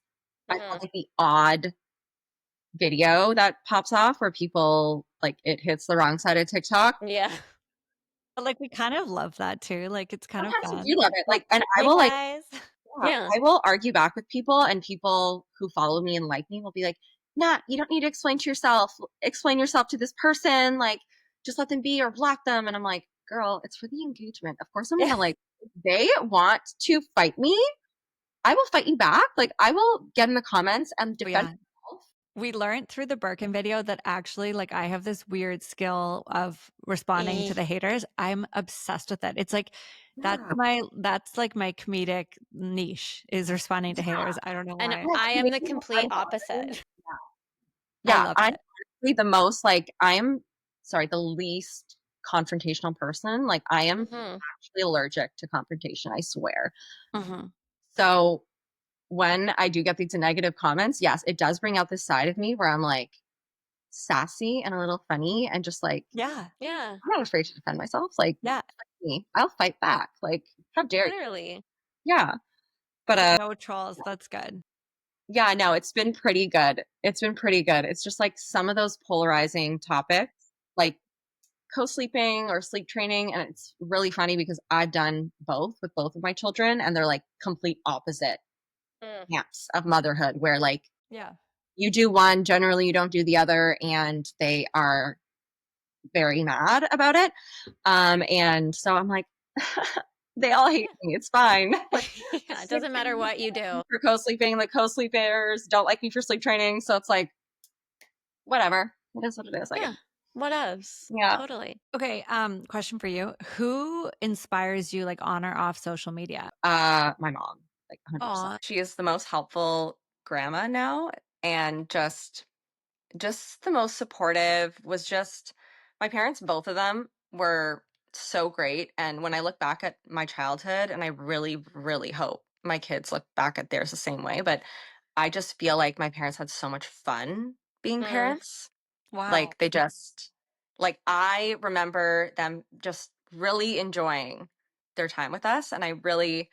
I Hmm. felt like the odd video that pops off where people like it hits the wrong side of TikTok. Yeah. But like we kind of love that too. Like it's kind of Sometimes fun. you do love it. Like, Like, and I hey will like, guys. yeah, Yeah. I will argue back with people, and people who follow me and like me will be like, "Nat, you don't need to explain to yourself. Explain yourself to this person. Like, just let them be or block them." And I'm like, "Girl, it's for the engagement. Of course, I'm Yeah. gonna like. If they want to fight me, I will fight you back. Like, I will get in the comments and Oh, defend yeah. myself." We learned through the Birkin video that actually, like, I have this weird skill of responding to E- the haters. I'm obsessed with it. It's like Yeah, that's like my comedic niche is responding to yeah, haters. I don't know And why. yeah. I To am make the me more complete unbothered. opposite. I Yeah, love I'm it. honestly the most like I'm sorry, the least confrontational person. Like I am Hmm. actually allergic to confrontation, I swear. Hmm. So when I do get these negative comments, yes, it does bring out this side of me where I'm like sassy and a little funny and just like Yeah. Yeah. I'm not afraid to defend myself. Like Yeah. fight me. I'll fight back. Like how dare you? Literally. Yeah. But So no trolls. That's good. yeah, no, it's been pretty good. It's been pretty good. It's just like some of those polarizing topics, like co-sleeping or sleep training, and it's really funny because I've done both with both of my children and they're like complete opposite Mm. camps of motherhood where like Yeah. you do one, generally you don't do the other, and they are very mad about it. And so I'm like, they all hate me. It's fine. Like the Yeah. It sleep doesn't matter trainers what you don't like do. me for co-sleeping, the co-sleepers don't like me for sleep training. So it's like, whatever. It is what it is, I guess. Yeah. What else? Yeah. Totally. Okay, question for you. Who inspires you like on or off social media? My mom, like 100%. Aw. She is the most helpful grandma now, and just the most supportive. Was just My parents, both of them, were so great. And when I look back at my childhood, and I really, really hope my kids look back at theirs the same way, but I just feel like my parents had so much fun being Mm. parents. Wow. Like they just like I remember them just really enjoying their time with us. And I really,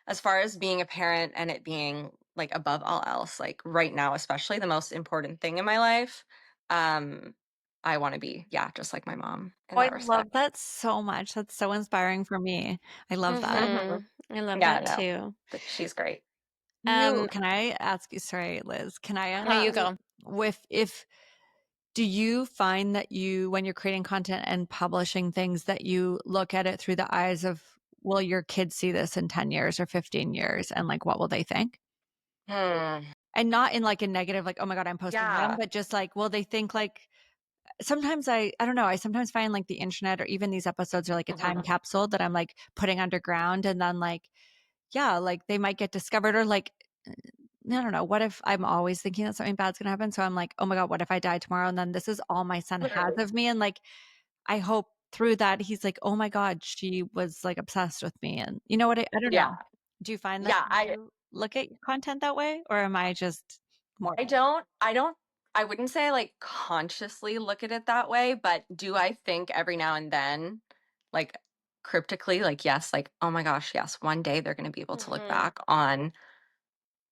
as far as being a parent and it being like above all else, like right now, especially the most important thing in my life, um, I want to be, yeah, just like my mom in Oh, I that love respect. that so much. That's so inspiring for me. I love that. Mhm. I love Yeah, that no, too. but she's great. Um, Can I ask you, sorry, Liz, can I no, ask you you go. with if do you find that you when you're creating content and publishing things that you look at it through the eyes of will your kids see this in 10 years or 15 years and like what will they think? Hmm. And not in like a negative like oh my god I'm posting them, Yeah. but just like will they think like sometimes I don't know, I sometimes find like the internet or even these episodes are like a time Mhm. capsule that I'm like putting underground and then like yeah, like they might get discovered or like I don't know. What if I'm always thinking that something bad's gonna happen? So I'm like, oh my God, what if I die tomorrow? And then this is all my son has Literally. of me. And like, I hope through that he's like, oh my God, she was like obsessed with me. And you know what? I don't know. Yeah. Do you find that Yeah. you look at your content that way? Or am I just more? I wouldn't say I like consciously look at it that way, but do I think every now and then, like cryptically, like, yes, like, oh my gosh, yes, one day they're going to be able to look Mhm. back on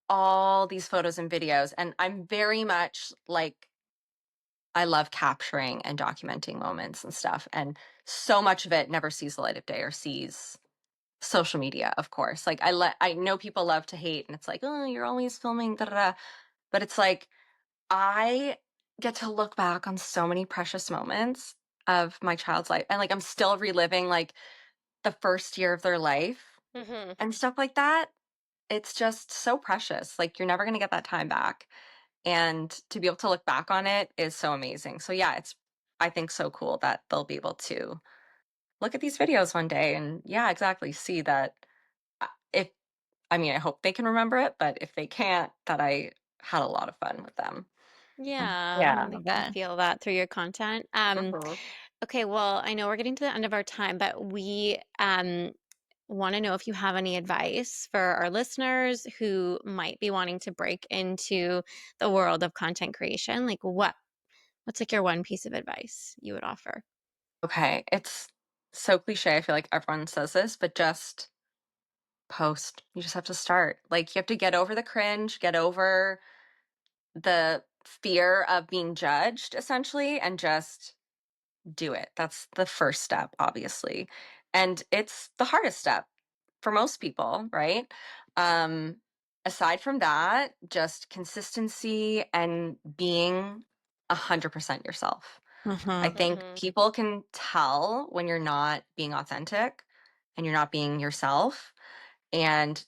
all these photos and videos. And I'm very much like, I love capturing and documenting moments and stuff. And so much of it never sees the light of day or sees social media, of course. Like, I know people love to hate, and it's like, oh, you're always filming, da da da. But it's like, I get to look back on so many precious moments of my child's life, and like I'm still reliving like the first year of their life Mhm. and stuff like that. It's just so precious. Like you're never going to get that time back. And to be able to look back on it is so amazing. So yeah, it's I think so cool that they'll be able to look at these videos one day and yeah, exactly see that if I mean, I hope they can remember it, but if they can't, that I had a lot of fun with them. Yeah, I Yeah. they love can that. feel that through your content. Mhm. Okay, well, I know we're getting to the end of our time, but we want to know if you have any advice for our listeners who might be wanting to break into the world of content creation. Like what's like your one piece of advice you would offer? Okay, it's so cliche. I feel like everyone says this, but just post. You just have to start. Like you have to get over the cringe, get over the fear of being judged essentially and just do it. That's the first step, obviously. And it's the hardest step for most people, right? Um Aside from that, just consistency and being 100% yourself. I Mhm. think people can tell when you're not being authentic and you're not being yourself. And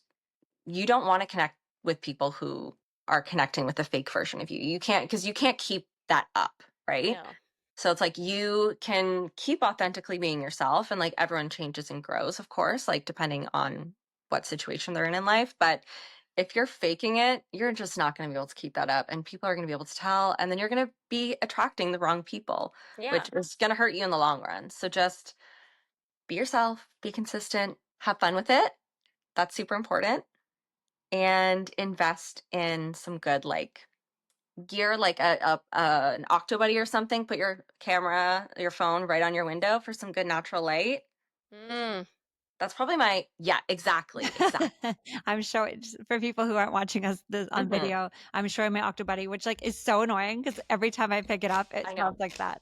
you don't want to connect with people who are connecting with a fake version of you. You can't, because you can't keep that up, right? No. So it's like you can keep authentically being yourself, and like everyone changes and grows, of course, like depending on what situation they're in life. But if you're faking it, you're just not going to be able to keep that up, and people are going to be able to tell, and then you're going to be attracting the wrong people, Yeah. which is going to hurt you in the long run. So just be yourself, be consistent, have fun with it. That's super important. And invest in some good like gear, like an Octobuddy or something. Put your camera, your phone right on your window for some good natural light. Mm. That's probably my yeah, exactly, exactly. I'm showing for people who aren't watching us this on Hmm. video. I'm showing my Octobuddy, which like is so annoying because every time I pick it up, it I smells know. like that.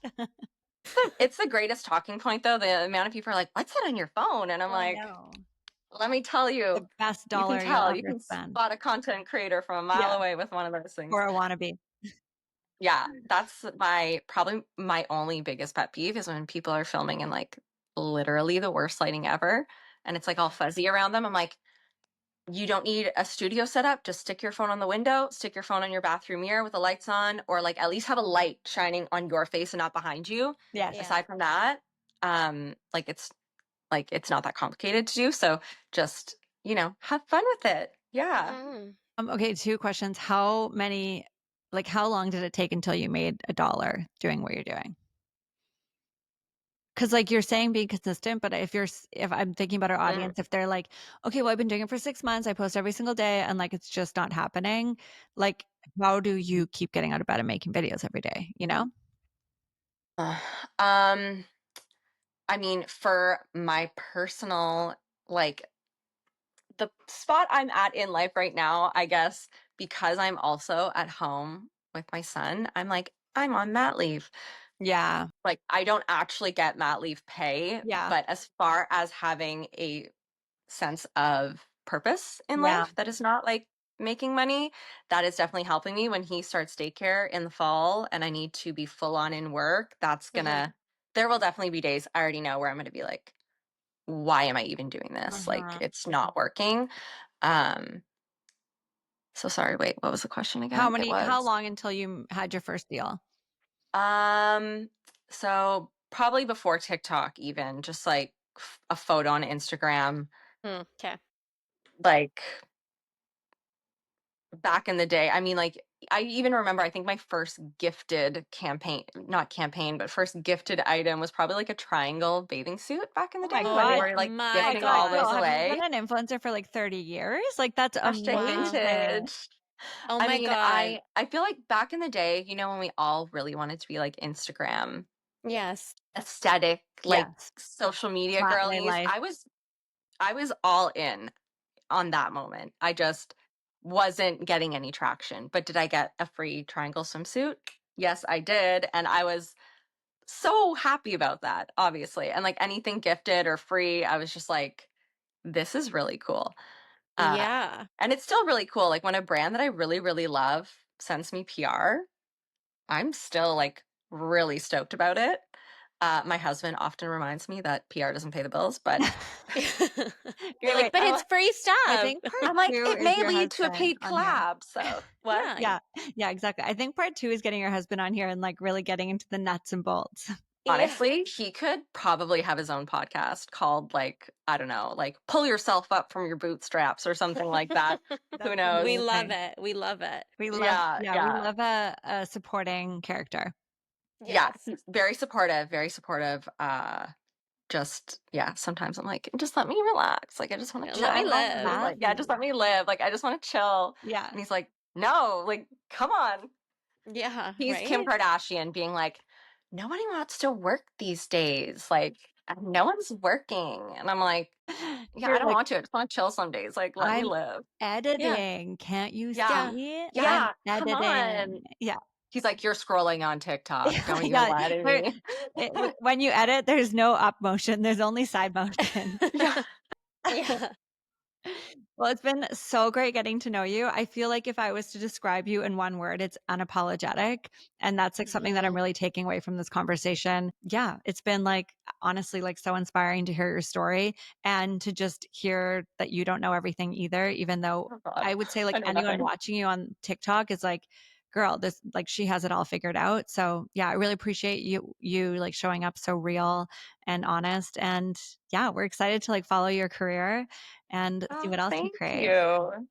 It's the greatest talking point though. The amount of people are like, "What's that on your phone?" And I'm I like, know. "Let me tell you, The best you can dollar you'll tell. You ever can spend. spot a content creator from a mile Yeah. away with one of those things." Or a wannabe. Yeah, that's my probably my only biggest pet peeve is when people are filming in like literally the worst lighting ever and it's like all fuzzy around them. I'm like, you don't need a studio setup. Just stick your phone on the window, stick your phone on your bathroom mirror with the lights on, or like at least have a light shining on your face and not behind you. Yes. Yeah. Aside from that, like it's not that complicated to do. So just, have fun with it. Yeah. Mhm. Okay, 2 questions. How long did it take until you made $1 doing what you're doing? Because like you're saying being consistent, but if I'm thinking about our Mm. audience, if they're like, okay, well, I've been doing it for 6 months, I post every single day, and like it's just not happening. Like, how do you keep getting out of bed and making videos every day? You know? Um, I mean, for my personal, like the spot I'm at in life right now, I guess, because I'm also at home with my son, I'm on mat leave. Yeah. Like, I don't actually get mat leave pay, Yeah. but as far as having a sense of purpose in Yeah. life that is not like making money, that is definitely helping me when he starts daycare in the fall and I need to be full on in work. There will definitely be days I already know where I'm going to be like, why am I even doing this? Like, Uh-huh. it's not working. Um, so sorry, wait, what was the question again? How long until you had your first deal? Um, so probably before TikTok even, just like a photo on Instagram, Okay. like back in the day. I mean, like I even remember I think my first gifted campaign, not campaign, but first gifted item was probably like a triangle bathing suit back in the Oh my day when they God. were like my Oh my gifting God, all God. girl, those have you away. been an influencer for like 30 years? Like that's Hashtag Wow. amazing. vintage. Oh I my mean, God. I feel like back in the day, when we all really wanted to be like Instagram Yes. aesthetic, like Yes. social media Flat lay girlies, life. I was all in on that moment. I just wasn't getting any traction. But did I get a free triangle swimsuit? Yes, I did. And I was so happy about that, obviously. And like anything gifted or free, I was just like, this is really cool. Yeah. And it's still really cool. Like when a brand that I really, really love sends me PR, I'm still like really stoked about it. My husband often reminds me that PR doesn't pay the bills, but You're like, Wait, but I'm, it's free I stuff. think part I'm like, 2 it is may your lead to a husband paid on here. collab. So what? Yeah. Yeah, exactly. I think part 2 is getting your husband on here and like really getting into the nuts and bolts. Yeah. Honestly, he could probably have his own podcast called like, I don't know, like pull yourself up from your bootstraps or something like that. Who That's knows? We love amazing. it. We love it. We love, Yeah, yeah, we yeah. love a supporting character. Yeah, Yes. he's very supportive, very supportive. Just yeah, sometimes I'm like, just let me relax. Like I just want Yeah, to let me chill. I live. love Like, yeah, just let me live. Like I just want to chill. Yeah. And he's like, no, like, come on. Yeah. He's Kim Right. Kardashian being like, nobody wants to work these days. Like no one's working. And I'm like, yeah, I You're don't like, want to. I just want to chill some days. Like, let me I'm live. Yeah. editing. Can't you Yeah. Yeah. see? Yeah. I'm Yeah. Come on. editing. Yeah. He's like, you're scrolling on TikTok. Don't you Yeah. lie to me. When you edit, there's no up motion. There's only side motion. Yeah. Yeah. Well, it's been so great getting to know you. I feel like if I was to describe you in one word, it's unapologetic. And that's like something that I'm Mhm. really taking away from this conversation. Yeah, it's been like honestly like so inspiring to hear your story and to just hear that you don't know everything either, even though Oh God. I would say I like know anyone nothing. watching you on TikTok is like, girl, this like she has it all figured out. So yeah, I really appreciate you like showing up so real and honest. And yeah, we're excited to like follow your career and see Oh, what else you thank create. you.